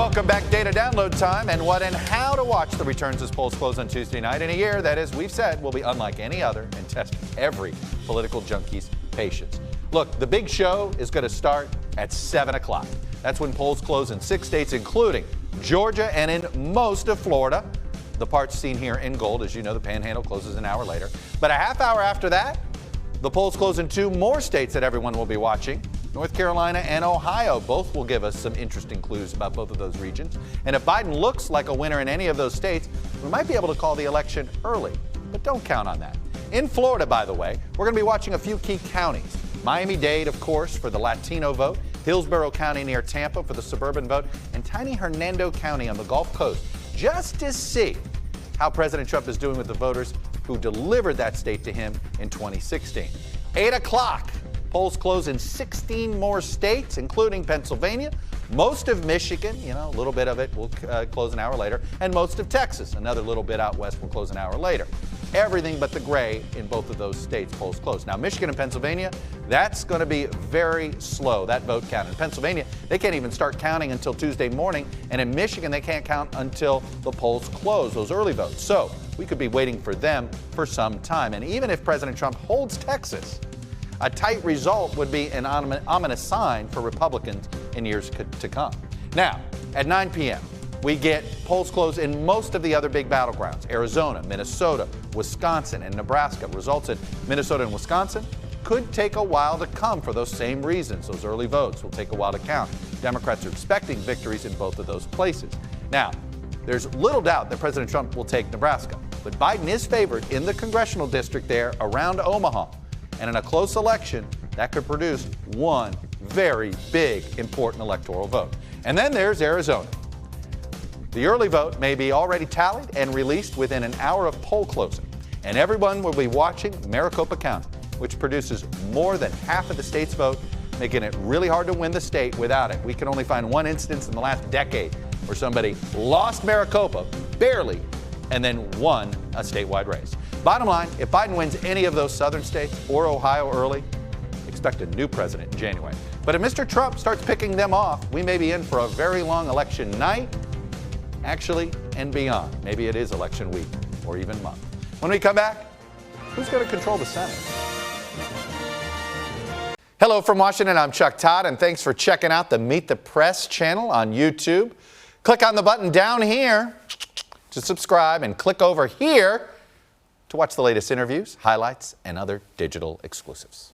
Welcome back. Data download time and what and how to watch the returns as polls close on Tuesday night in a year that, as we've said, will be unlike any other and test every political junkie's patience. Look, the big show is going to start at 7 o'clock. That's when polls close in 6 states, including Georgia and in most of Florida. The parts seen here in gold. As you know, the Panhandle closes an hour later. But a half hour after that, the polls close in 2 more states that everyone will be watching. North Carolina and Ohio both will give us some interesting clues about both of those regions. And if Biden looks like a winner in any of those states, we might be able to call the election early. But don't count on that. In Florida, by the way, we're going to be watching a few key counties. Miami-Dade, of course, for the Latino vote, Hillsborough County near Tampa for the suburban vote, and tiny Hernando County on the Gulf Coast, just to see how President Trump is doing with the voters who delivered that state to him in 2016. 8 o'clock. Polls close in 16 more states, including Pennsylvania, most of Michigan, a little bit of it will close an hour later, and most of Texas, another little bit out west, will close an hour later. Everything but the gray in both of those states polls close. Now, Michigan and Pennsylvania, that's going to be very slow, that vote count. In Pennsylvania, they can't even start counting until Tuesday morning, and in Michigan, they can't count until the polls close, those early votes. So we could be waiting for them for some time. And even if President Trump holds Texas, a tight result would be an ominous sign for Republicans in years to come. Now, at 9 p.m., we get polls close in most of the other big battlegrounds: Arizona, Minnesota, Wisconsin, and Nebraska. Results in Minnesota and Wisconsin could take a while to come for those same reasons. Those early votes will take a while to count. Democrats are expecting victories in both of those places. Now, there's little doubt that President Trump will take Nebraska, but Biden is favored in the congressional district there around Omaha. And in a close election, that could produce one very big, important electoral vote. And then there's Arizona. The early vote may be already tallied and released within an hour of poll closing. And everyone will be watching Maricopa County, which produces more than half of the state's vote, making it really hard to win the state without it. We can only find one instance in the last decade where somebody lost Maricopa, barely, and then won a statewide race. Bottom line, if Biden wins any of those southern states or Ohio early, expect a new president in January. But if Mr. Trump starts picking them off, we may be in for a very long election night, actually, and beyond. Maybe it is election week or even month. When we come back, who's going to control the Senate? Hello from Washington, I'm Chuck Todd, and thanks for checking out the Meet the Press channel on YouTube. Click on the button down here to subscribe and click over here to watch the latest interviews, highlights, and other digital exclusives.